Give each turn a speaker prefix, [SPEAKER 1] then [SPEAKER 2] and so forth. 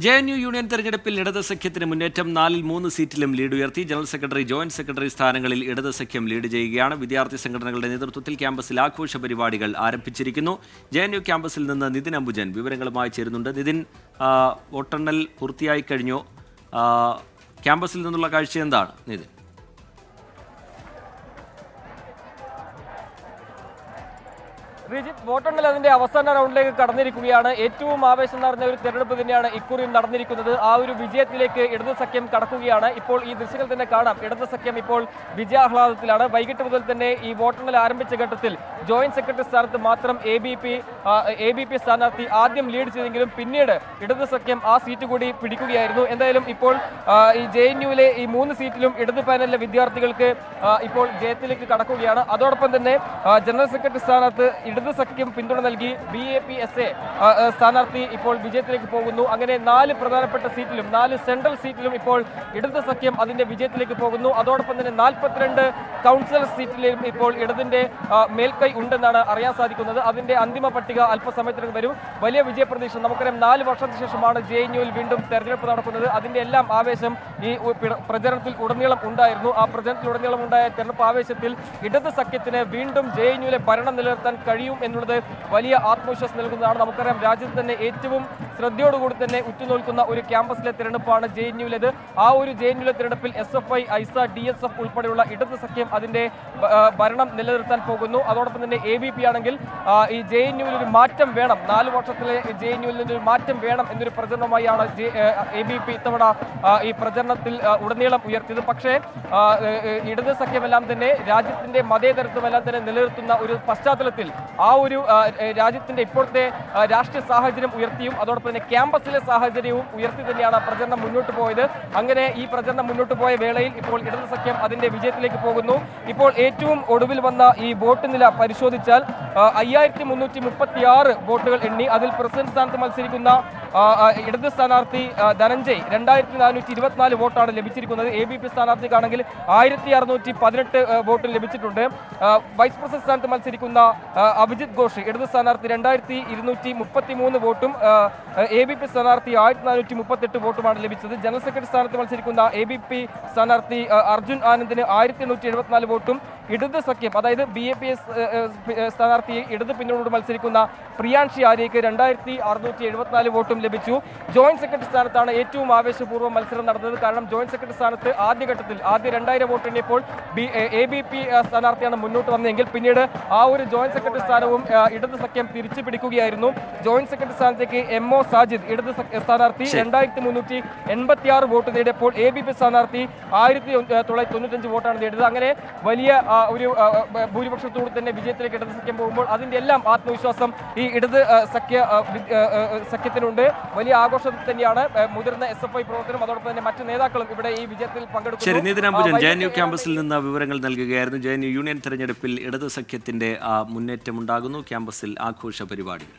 [SPEAKER 1] JNU union തെരഞ്ഞെടുപ്പിൽ ഇടത് സഖ്യത്തിന് മുന്നേറ്റം 4-3 സീറ്റിലും ലീഡ് ഉയർത്തി. ജനറൽ സെക്രട്ടറി, ജോയിന്റ് സെക്രട്ടറി സ്ഥാനങ്ങളിൽ ഇടത് സഖ്യം ലീഡ് ചെയ്യുകയാണ്. വിദ്യാർത്ഥി സംഘടനകളുടെ നേതൃത്വത്തിൽ ക്യാമ്പസിൽ ആഘോഷ പരിപാടികൾ ആരംഭിച്ചിരിക്കുന്നു. JNU ക്യാമ്പസിൽ നിന്ന് നിതിൻ അംബുജൻ വിവരങ്ങളുമായി ചേരുന്നുണ്ട്. നിതിൻ, വോട്ടെണ്ണൽ പൂർത്തിയായി കഴിഞ്ഞു. ക്യാമ്പസിൽ നിന്നുള്ള കാഴ്ച എന്താണ് നിതിൻ?
[SPEAKER 2] ശ്രീജിത്ത്, വോട്ടെണ്ണൽ അതിന്റെ അവസാന റൗണ്ടിലേക്ക് കടന്നിരിക്കുകയാണ്. ഏറ്റവും ആവേശം നിറഞ്ഞ ഒരു തെരഞ്ഞെടുപ്പ് തന്നെയാണ് ഇക്കുറിയും നടന്നിരിക്കുന്നത്. ആ ഒരു വിജയത്തിലേക്ക് ഇടത് സഖ്യം കടക്കുകയാണ്. ഇപ്പോൾ ഈ ദൃശ്യങ്ങൾ തന്നെ കാണാം. ഇടത് സഖ്യം ഇപ്പോൾ വിജയാഹ്ലാദത്തിലാണ്. വൈകിട്ട് മുതൽ തന്നെ ഈ വോട്ടെണ്ണൽ ആരംഭിച്ച ഘട്ടത്തിൽ ജോയിന്റ് സെക്രട്ടറി സ്ഥാനത്ത് മാത്രം എ ബി പി സ്ഥാനാർത്ഥി ആദ്യം ലീഡ് ചെയ്തെങ്കിലും പിന്നീട് ഇടത് സഖ്യം ആ സീറ്റ് കൂടി പിടിക്കുകയായിരുന്നു. എന്തായാലും ഇപ്പോൾ ഈ JNUവിലെ ഈ 3 സീറ്റിലും ഇടത് പാനലിലെ വിദ്യാർത്ഥികൾക്ക് ഇപ്പോൾ ജയത്തിലേക്ക് കടക്കുകയാണ്. അതോടൊപ്പം തന്നെ ജനറൽ സെക്രട്ടറി സ്ഥാനത്ത് ഇടത് സഖ്യം പിന്തുണ നൽകി BAPSA സ്ഥാനാർത്ഥി ഇപ്പോൾ വിജയത്തിലേക്ക് പോകുന്നു. അങ്ങനെ 4 പ്രധാനപ്പെട്ട സീറ്റിലും 4 സെൻട്രൽ സീറ്റിലും ഇപ്പോൾ ഇടത് സഖ്യം അതിന്റെ വിജയത്തിലേക്ക് പോകുന്നു. അതോടൊപ്പം തന്നെ 42 കൗൺസിലർ സീറ്റിലും ഇപ്പോൾ ഇടതിന്റെ മേൽക്കൈ ഉണ്ടെന്നാണ് അറിയാൻ സാധിക്കുന്നത്. അതിന്റെ അന്തിമ പട്ടിക അല്പസമയത്തിനകം വരും. വലിയ വിജയപ്രതീക്ഷ. നമുക്കറിയാം, 4 വർഷത്തിന് ശേഷമാണ് JNUവിൽ വീണ്ടും തെരഞ്ഞെടുപ്പ് നടക്കുന്നത്. അതിന്റെ എല്ലാം ആവേശം ഈ പ്രചരണത്തിൽ ഉടനീളം ഉണ്ടായിരുന്നു. ആ പ്രചരണത്തിലുടനീളം ഉണ്ടായ തെരഞ്ഞെടുപ്പ് ആവേശത്തിൽ ഇടത് സഖ്യത്തിന് വീണ്ടും JNUവിലെ ഭരണം നിലനിർത്താൻ കഴിയും എന്നുള്ളത് വലിയ ആത്മവിശ്വാസം നൽകുന്നതാണ്. നമുക്കറിയാം, രാജ്യത്ത് തന്നെ ഏറ്റവും ശ്രദ്ധയോടുകൂടി തന്നെ ഉറ്റുനോക്കുന്ന ഒരു ക്യാമ്പസിലെ തെരഞ്ഞെടുപ്പാണ് JNUവിലേത്. ആ ഒരു JNUവിലെ തെരഞ്ഞെടുപ്പിൽ SFI, ISA, DSF ഉൾപ്പെടെയുള്ള ഇടത് സഖ്യം അതിന്റെ ഭരണം നിലനിർത്താൻ പോകുന്നു. അതോടൊപ്പം തന്നെ ABP ആണെങ്കിൽ ഈ JNUവിൽ ഒരു മാറ്റം വേണം, 4 വർഷത്തിലെ JNUവിൽ നിന്നൊരു മാറ്റം വേണം എന്നൊരു പ്രചരണമായാണ് ABP ഇത്തവണ ഈ പ്രചരണത്തിൽ ഉടനീളം ഉയർത്തിയത്. പക്ഷേ ഇടത് സഖ്യമെല്ലാം തന്നെ രാജ്യത്തിന്റെ മതേതരത്വമെല്ലാം തന്നെ നിലനിർത്തുന്ന ഒരു പശ്ചാത്തലത്തിൽ ആ ഒരു രാജ്യത്തിന്റെ ഇപ്പോഴത്തെ രാഷ്ട്രീയ സാഹചര്യം ഉയർത്തിയും അതോടൊപ്പം തന്നെ ക്യാമ്പസിലെ സാഹചര്യവും ഉയർത്തി തന്നെയാണ് പ്രചരണം മുന്നോട്ട് പോയത്. അങ്ങനെ ഈ പ്രചരണം മുന്നോട്ട് പോയ വേളയിൽ ഇപ്പോൾ ഇടത് സഖ്യം അതിന്റെ വിജയത്തിലേക്ക് പോകുന്നു. ഇപ്പോൾ ഏറ്റവും ഒടുവിൽ വന്ന ഈ വോട്ട് നില പരിശോധിച്ചാൽ 5336 വോട്ടുകൾ എണ്ണി. അതിൽ പ്രസിഡന്റ് സ്ഥാനത്ത് മത്സരിക്കുന്ന ഇടത് സ്ഥാനാർത്ഥി ധനഞ്ജയ് 2424 വോട്ടാണ് ലഭിച്ചിരിക്കുന്നത്. ABP സ്ഥാനാർത്ഥിക്കാണെങ്കിൽ 1618 വോട്ട് ലഭിച്ചിട്ടുണ്ട്. വൈസ് പ്രസിഡന്റ് സ്ഥാനത്ത് മത്സരിക്കുന്ന അഭിജിത് ഘോഷ് ഇടത് സ്ഥാനാർത്ഥി 2233 വോട്ടും ABP സ്ഥാനാർത്ഥി 1438 വോട്ടുമാണ് ലഭിച്ചത്. ജനറൽ സെക്രട്ടറി സ്ഥാനത്ത് മത്സരിക്കുന്ന ABP സ്ഥാനാർത്ഥി അർജുൻ ആനന്ദിന് 1874 വോട്ടും ഇടത് സഖ്യം, അതായത് BAPS സ്ഥാനാർത്ഥി ഇടത് പിന്നോട് മത്സരിക്കുന്ന പ്രിയാൻഷി ആര്യയ്ക്ക് 2674 വോട്ടും ലഭിച്ചു. ജോയിന്റ് സെക്രട്ടറി സ്ഥാനത്താണ് ഏറ്റവും ആവേശപൂർവ്വം മത്സരം നടന്നത്. കാരണം ജോയിന്റ് സെക്രട്ടറി സ്ഥാനത്ത് ആദ്യഘട്ടത്തിൽ 2000 വോട്ട് എണ്ണിയപ്പോൾ ABP സ്ഥാനാർത്ഥിയാണ് മുന്നോട്ട് വന്നതെങ്കിൽ പിന്നീട് ആ ഒരു ജോയിന്റ് സെക്രട്ടറി സ്ഥാനവും ഇടത് സഖ്യം തിരിച്ചു പിടിക്കുകയായിരുന്നു. ജോയിന്റ് സെക്രട്ടറി സ്ഥാനത്തേക്ക് MO സാജിദ് ഇടത് സ്ഥാനാർത്ഥി 2386 വോട്ട് നേടിയപ്പോൾ ABP സ്ഥാനാർത്ഥി 1995 വോട്ടാണ് നേടിയത്. അങ്ങനെ വലിയ ഒരു ഭൂരിപക്ഷത്തോട് തന്നെ വിജയത്തിലേക്ക് ഇടത് സഖ്യം പോകുമ്പോൾ അതിന്റെ എല്ലാം ആത്മവിശ്വാസം ഈ ഇടത് സഖ്യത്തിനുണ്ട്. വലിയ ആഘോഷം തന്നെയാണ്. മുതിർന്ന SFI പ്രവർത്തനം അതോടൊപ്പം തന്നെ മറ്റു നേതാക്കളും ഇവിടെ ഈ വിജയത്തിൽ പങ്കെടുക്കുന്നു.
[SPEAKER 1] നിതിൻ അംബുജൻ JNU ക്യാമ്പസിൽ നിന്ന് വിവരങ്ങൾ നൽകുകയായിരുന്നു. JNU യൂണിയൻ തെരഞ്ഞെടുപ്പിൽ ഇടത് സഖ്യത്തിന്റെ മുന്നേറ്റം ഉണ്ടാകുന്നു. ക്യാമ്പസിൽ ആഘോഷ പരിപാടികൾ.